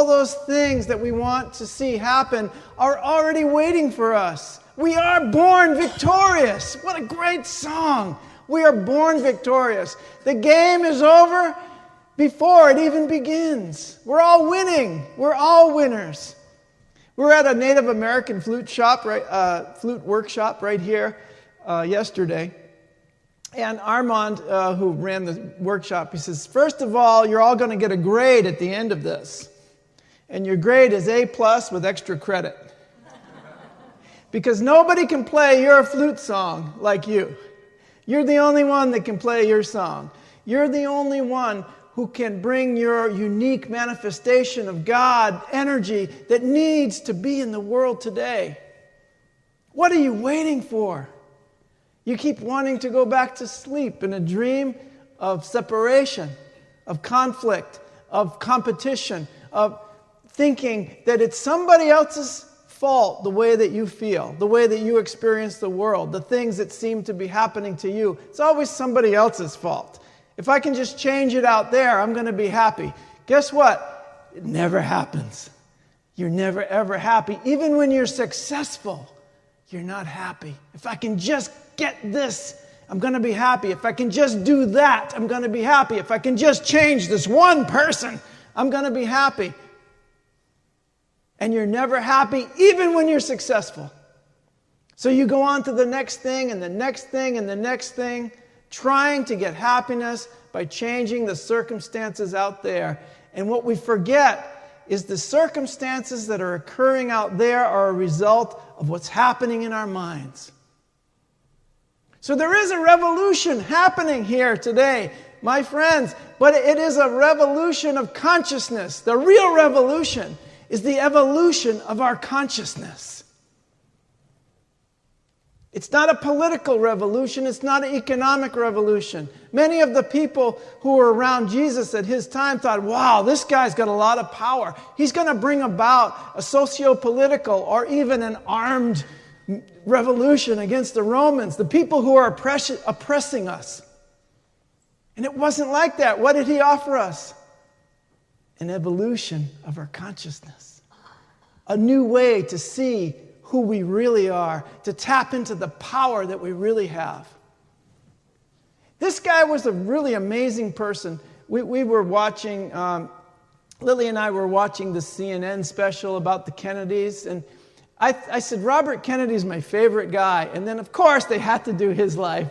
those things that we want to see happen are already waiting for us. We are born victorious. What a great song. We are born victorious. The game is over before it even begins. We're all winning. We're all winners. We were at a Native American flute workshop right here yesterday. And Armand, who ran the workshop, he says, first of all, you're all going to get a grade at the end of this. And your grade is A+ with extra credit. Because nobody can play your flute song like you. You're the only one that can play your song. You're the only one who can bring your unique manifestation of God energy that needs to be in the world today. What are you waiting for? You keep wanting to go back to sleep in a dream of separation, of conflict, of competition, of thinking that it's somebody else's fault, the way that you feel, the way that you experience the world, the things that seem to be happening to you. It's always somebody else's fault. If I can just change it out there, I'm going to be happy. Guess what? It never happens. You're never, ever happy. Even when you're successful, you're not happy. If I can just get this, I'm going to be happy. If I can just do that, I'm going to be happy. If I can just change this one person, I'm going to be happy. And you're never happy even when you're successful. So you go on to the next thing and the next thing and the next thing, trying to get happiness by changing the circumstances out there. And what we forget is the circumstances that are occurring out there are a result of what's happening in our minds. So there is a revolution happening here today, my friends, but it is a revolution of consciousness. The real revolution is the evolution of our consciousness. It's not a political revolution. It's not an economic revolution. Many of the people who were around Jesus at his time thought, wow, this guy's got a lot of power. He's going to bring about a socio-political or even an armed revolution against the Romans, the people who are oppressing us. And it wasn't like that. What did he offer us? An evolution of our consciousness. A new way to see who we really are, to tap into the power that we really have. This guy was a really amazing person. We were watching, Lily and I were watching the CNN special about the Kennedys, and I said, Robert Kennedy's my favorite guy. And then, of course, they had to do his life.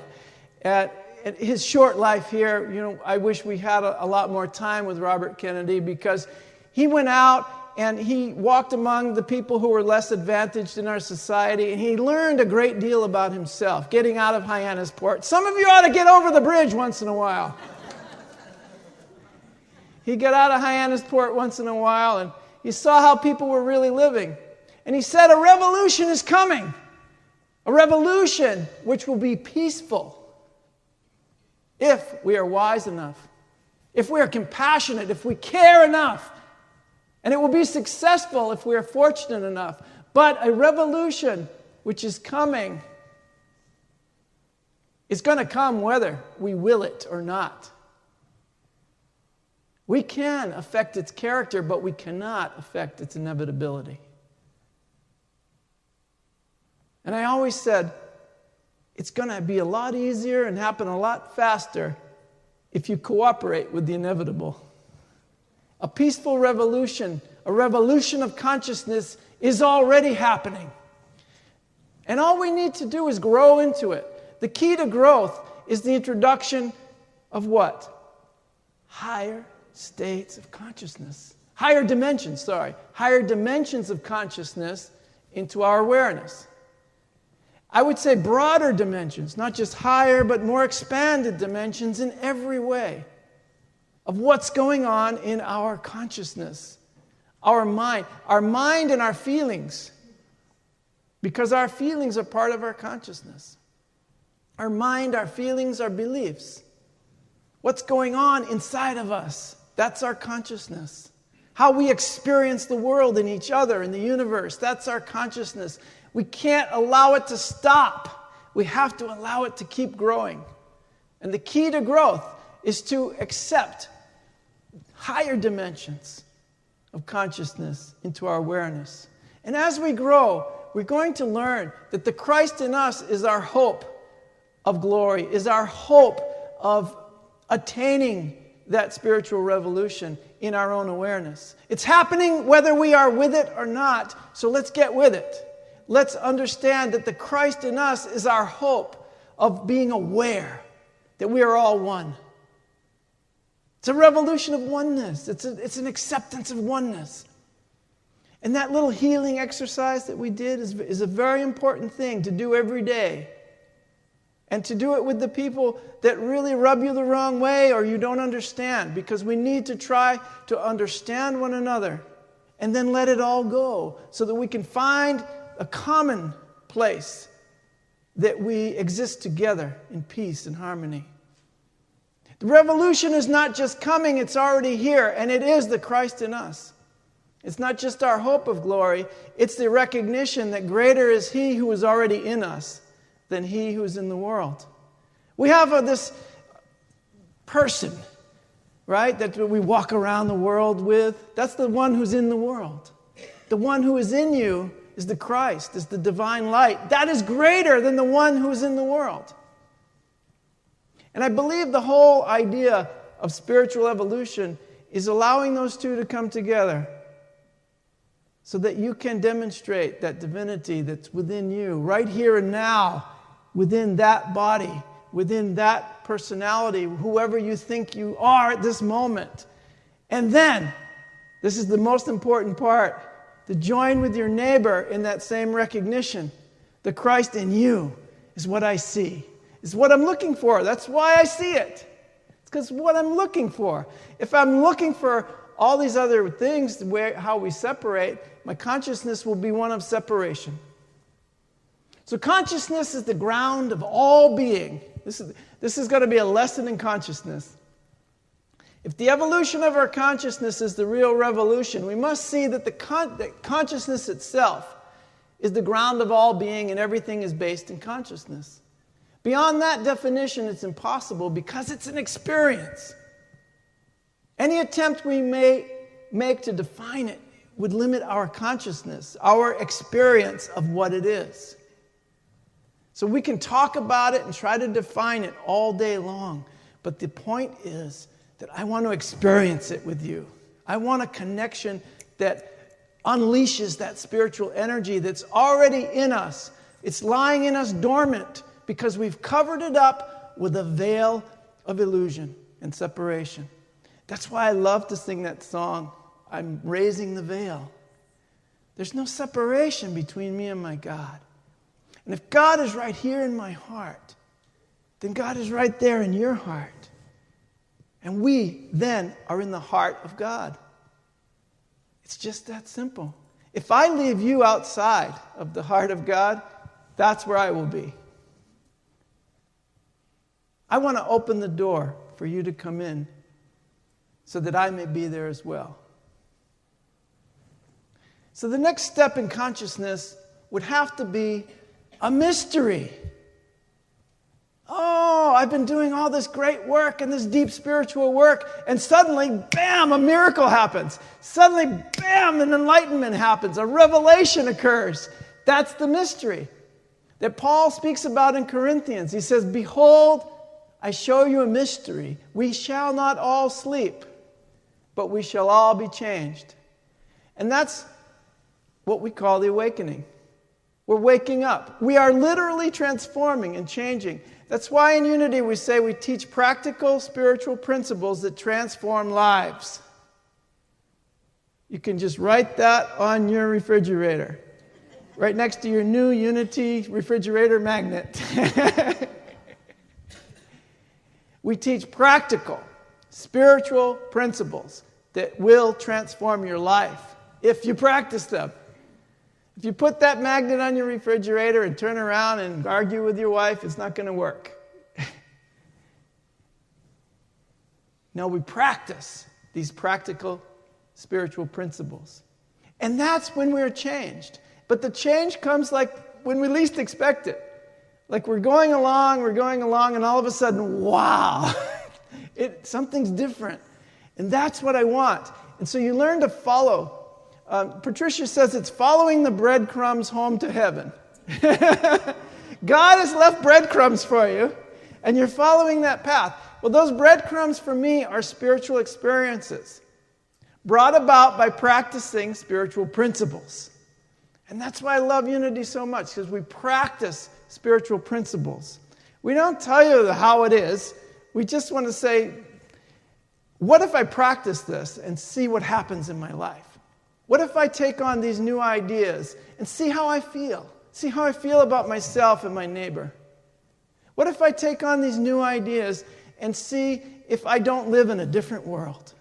At his short life here, I wish we had a lot more time with Robert Kennedy, because he went out and he walked among the people who were less advantaged in our society, and he learned a great deal about himself, getting out of Hyannisport. Some of you ought to get over the bridge once in a while. He got out of Hyannisport once in a while, and he saw how people were really living. And he said, a revolution is coming. A revolution which will be peaceful. If we are wise enough, if we are compassionate, if we care enough, and it will be successful if we are fortunate enough. But a revolution which is coming is going to come whether we will it or not. We can affect its character, but we cannot affect its inevitability. And I always said, it's going to be a lot easier and happen a lot faster if you cooperate with the inevitable. A peaceful revolution, a revolution of consciousness is already happening. And all we need to do is grow into it. The key to growth is the introduction of what? Higher states of consciousness. Higher dimensions of consciousness into our awareness. I would say broader dimensions, not just higher, but more expanded dimensions in every way of what's going on in our consciousness, our mind and our feelings, because our feelings are part of our consciousness. Our mind, our feelings, our beliefs. What's going on inside of us, that's our consciousness. How we experience the world and each other and the universe, that's our consciousness. We can't allow it to stop. We have to allow it to keep growing. And the key to growth is to accept higher dimensions of consciousness into our awareness. And as we grow, we're going to learn that the Christ in us is our hope of glory, is our hope of attaining that spiritual revolution in our own awareness. It's happening whether we are with it or not, so let's get with it. Let's understand that the Christ in us is our hope of being aware that we are all one. It's a revolution of oneness. It's an acceptance of oneness. And that little healing exercise that we did is a very important thing to do every day. And to do it with the people that really rub you the wrong way or you don't understand. Because we need to try to understand one another and then let it all go so that we can find a common place that we exist together in peace and harmony. The revolution is not just coming, it's already here, and it is the Christ in us. It's not just our hope of glory, it's the recognition that greater is He who is already in us than he who is in the world. We have this person, right, that we walk around the world with. That's the one who's in the world. The one who is in you is the Christ, is the divine light. That is greater than the one who is in the world. And I believe the whole idea of spiritual evolution is allowing those two to come together so that you can demonstrate that divinity that's within you, right here and now, within that body, within that personality, whoever you think you are at this moment. And then, this is the most important part, to join with your neighbor in that same recognition. The Christ in you is what I see, is what I'm looking for. That's why I see it. It's because what I'm looking for. If I'm looking for all these other things, how we separate, my consciousness will be one of separation. So consciousness is the ground of all being. This is going to be a lesson in consciousness. If the evolution of our consciousness is the real revolution, we must see that that consciousness itself is the ground of all being and everything is based in consciousness. Beyond that definition, it's impossible because it's an experience. Any attempt we may make to define it would limit our consciousness, our experience of what it is. So we can talk about it and try to define it all day long. But the point is that I want to experience it with you. I want a connection that unleashes that spiritual energy that's already in us. It's lying in us dormant because we've covered it up with a veil of illusion and separation. That's why I love to sing that song, I'm raising the veil. There's no separation between me and my God. And if God is right here in my heart, then God is right there in your heart. And we then are in the heart of God. It's just that simple. If I leave you outside of the heart of God, that's where I will be. I want to open the door for you to come in so that I may be there as well. So the next step in consciousness would have to be a mystery. Oh, I've been doing all this great work and this deep spiritual work, and suddenly, bam, a miracle happens. Suddenly, bam, an enlightenment happens. A revelation occurs. That's the mystery that Paul speaks about in Corinthians. He says, behold, I show you a mystery. We shall not all sleep, but we shall all be changed. And that's what we call the awakening. We're waking up. We are literally transforming and changing. That's why in Unity we say we teach practical spiritual principles that transform lives. You can just write that on your refrigerator, right next to your new Unity refrigerator magnet. We teach practical spiritual principles that will transform your life if you practice them. If you put that magnet on your refrigerator and turn around and argue with your wife, it's not going to work. No, we practice these practical spiritual principles. And that's when we're changed. But the change comes like when we least expect it. Like we're going along, and all of a sudden, wow, something's different. And that's what I want. And so you learn to follow. Patricia says it's following the breadcrumbs home to heaven. God has left breadcrumbs for you, and you're following that path. Well, those breadcrumbs for me are spiritual experiences brought about by practicing spiritual principles. And that's why I love Unity so much, because we practice spiritual principles. We don't tell you how it is. We just want to say, what if I practice this and see what happens in my life? What if I take on these new ideas and see how I feel? See how I feel about myself and my neighbor? What if I take on these new ideas and see if I don't live in a different world?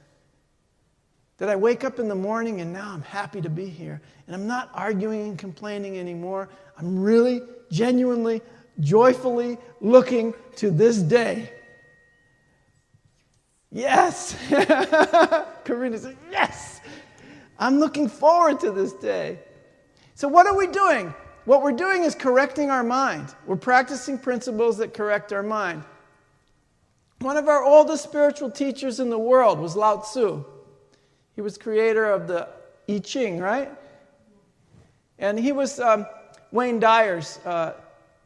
That I wake up in the morning and now I'm happy to be here. And I'm not arguing and complaining anymore. I'm really, genuinely, joyfully looking to this day. Yes! Karina said, yes! I'm looking forward to this day. So what are we doing? What we're doing is correcting our mind. We're practicing principles that correct our mind. One of our oldest spiritual teachers in the world was Lao Tzu. He was creator of the I Ching, right? And he was Wayne Dyer's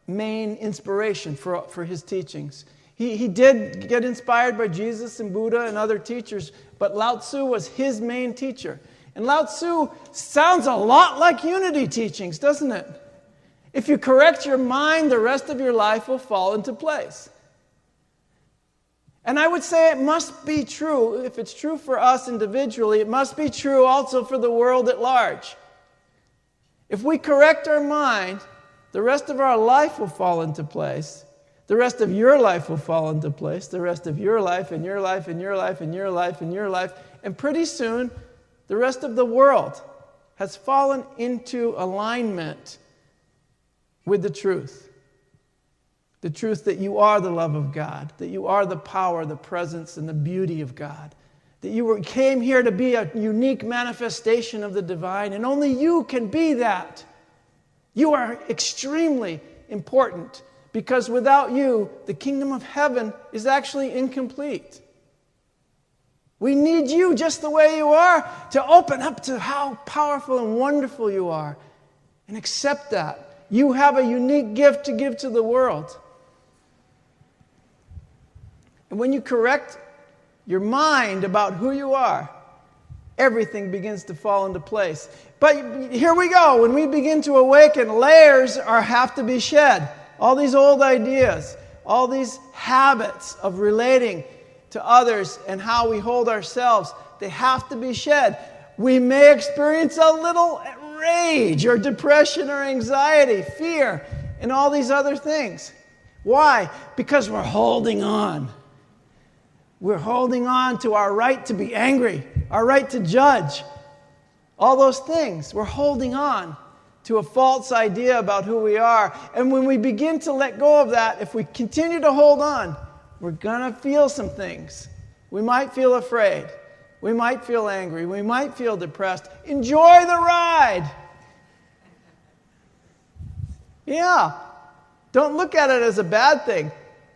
main inspiration for his teachings. He did get inspired by Jesus and Buddha and other teachers, but Lao Tzu was his main teacher. And Lao Tzu sounds a lot like Unity teachings, doesn't it? If you correct your mind, the rest of your life will fall into place. And I would say it must be true. If it's true for us individually, it must be true also for the world at large. If we correct our mind, the rest of our life will fall into place. The rest of your life will fall into place. The rest of your life and your life and your life and your life and your life. And pretty soon, the rest of the world has fallen into alignment with the truth. The truth that you are the love of God, that you are the power, the presence, and the beauty of God, that you came here to be a unique manifestation of the divine, and only you can be that. You are extremely important, because without you, the kingdom of heaven is actually incomplete. We need you just the way you are to open up to how powerful and wonderful you are, and accept that. You have a unique gift to give to the world. And when you correct your mind about who you are, everything begins to fall into place. But here we go. When we begin to awaken, layers have to be shed. All these old ideas, all these habits of relating to others and how we hold ourselves, they have to be shed. We may experience a little rage or depression or anxiety, fear, and all these other things. Why? Because we're holding on. We're holding on to our right to be angry, our right to judge. All those things. We're holding on to a false idea about who we are. And when we begin to let go of that, if we continue to hold on, we're going to feel some things. We might feel afraid. We might feel angry. We might feel depressed. Enjoy the ride. Yeah. Don't look at it as a bad thing.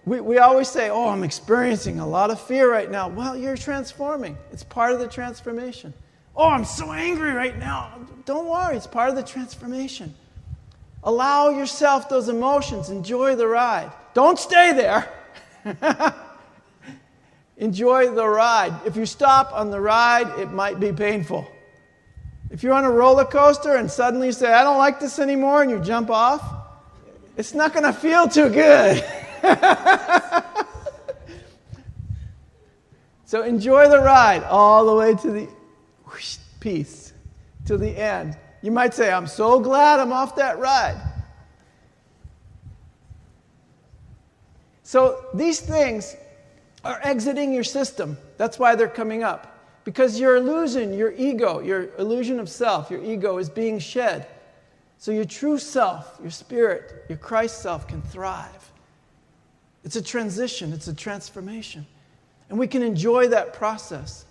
We always say, oh, I'm experiencing a lot of fear right now. Well, you're transforming. It's part of the transformation. Oh, I'm so angry right now. Don't worry. It's part of the transformation. Allow yourself those emotions. Enjoy the ride. Don't stay there. Enjoy the ride. If you stop on the ride, it might be painful. If you're on a roller coaster and suddenly you say, I don't like this anymore, and you jump off, it's not going to feel too good. So enjoy the ride all the way to the peace, to the end. You might say, I'm so glad I'm off that ride. So these things are exiting your system. That's why they're coming up. Because your illusion, your ego, your illusion of self, your ego is being shed. So your true self, your spirit, your Christ self can thrive. It's a transition. It's a transformation. And we can enjoy that process.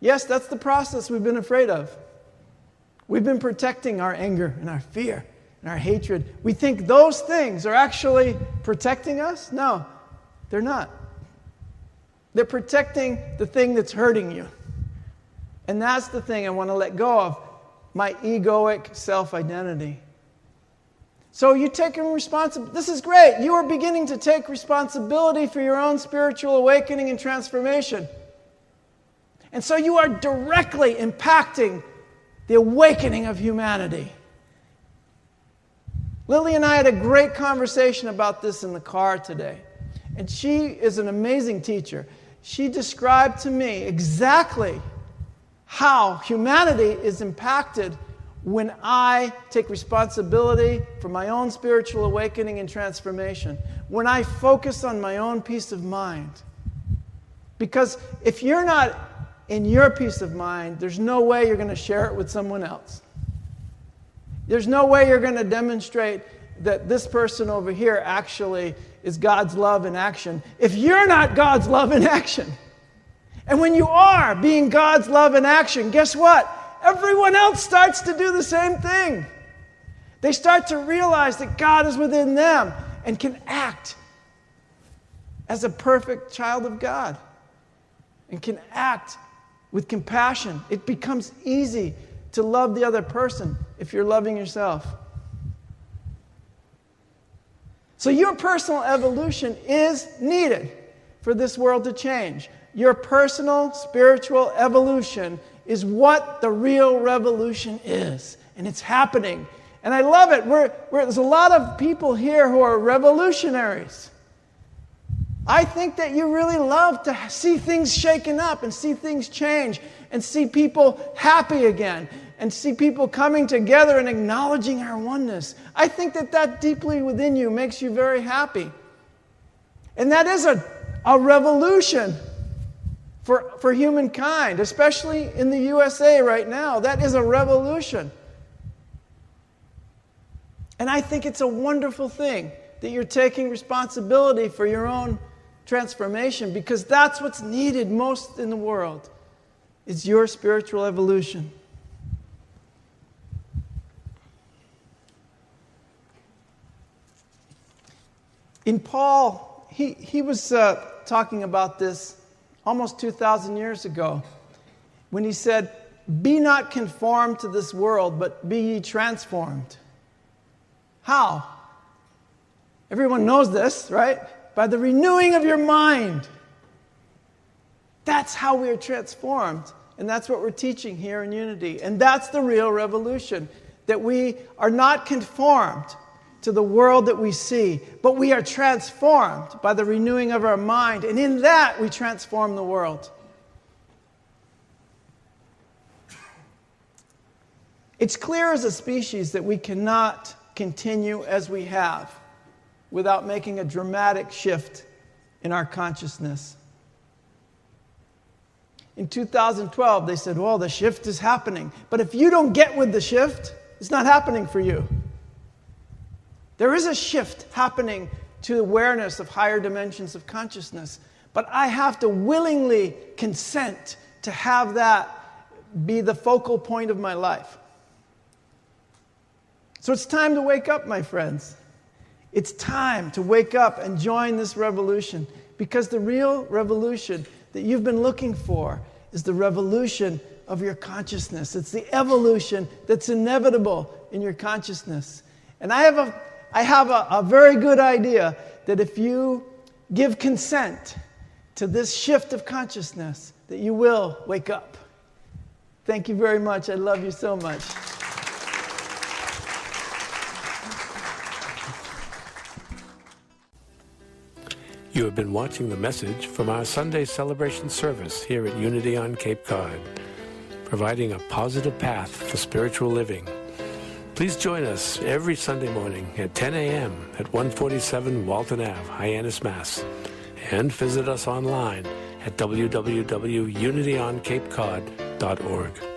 Yes, that's the process we've been afraid of. We've been protecting our anger and our fear and our hatred. We think those things are actually protecting us? No, they're not. They're protecting the thing that's hurting you. And that's the thing I want to let go of, my egoic self-identity. So you taking responsibility. This is great. You are beginning to take responsibility for your own spiritual awakening and transformation. And so you are directly impacting the awakening of humanity. Lily and I had a great conversation about this in the car today. And she is an amazing teacher. She described to me exactly how humanity is impacted when I take responsibility for my own spiritual awakening and transformation, when I focus on my own peace of mind. Because if you're not in your peace of mind, there's no way you're going to share it with someone else. There's no way you're going to demonstrate that this person over here actually is God's love in action if you're not God's love in action. And when you are being God's love in action, guess what? Everyone else starts to do the same thing. They start to realize that God is within them and can act as a perfect child of God and can act with compassion. It becomes easy to love the other person if you're loving yourself. So your personal evolution is needed for this world to change. Your personal spiritual evolution is what the real revolution is. And it's happening. And I love it. There's a lot of people here who are revolutionaries. I think that you really love to see things shaken up and see things change and see people happy again and see people coming together and acknowledging our oneness. I think that deeply within you makes you very happy. And that is a revolution for humankind, especially in the USA right now. That is a revolution. And I think it's a wonderful thing that you're taking responsibility for your own transformation, because that's what's needed most in the world, is your spiritual evolution. In Paul, he was talking about this almost 2,000 years ago when he said, "Be not conformed to this world, but be ye transformed." How? Everyone knows this, right? By the renewing of your mind. That's how we are transformed. And that's what we're teaching here in Unity. And that's the real revolution, that we are not conformed to the world that we see, but we are transformed by the renewing of our mind. And in that, we transform the world. It's clear as a species that we cannot continue as we have without making a dramatic shift in our consciousness. In 2012, they said, well, the shift is happening. But if you don't get with the shift, it's not happening for you. There is a shift happening to awareness of higher dimensions of consciousness. But I have to willingly consent to have that be the focal point of my life. So it's time to wake up, my friends. It's time to wake up and join this revolution, because the real revolution that you've been looking for is the revolution of your consciousness. It's the evolution that's inevitable in your consciousness. And I have a very good idea that if you give consent to this shift of consciousness, that you will wake up. Thank you very much. I love you so much. You have been watching the message from our Sunday celebration service here at Unity on Cape Cod, providing a positive path for spiritual living. Please join us every Sunday morning at 10 a.m. at 147 Walton Ave, Hyannis, Mass. And visit us online at www.unityoncapecod.org.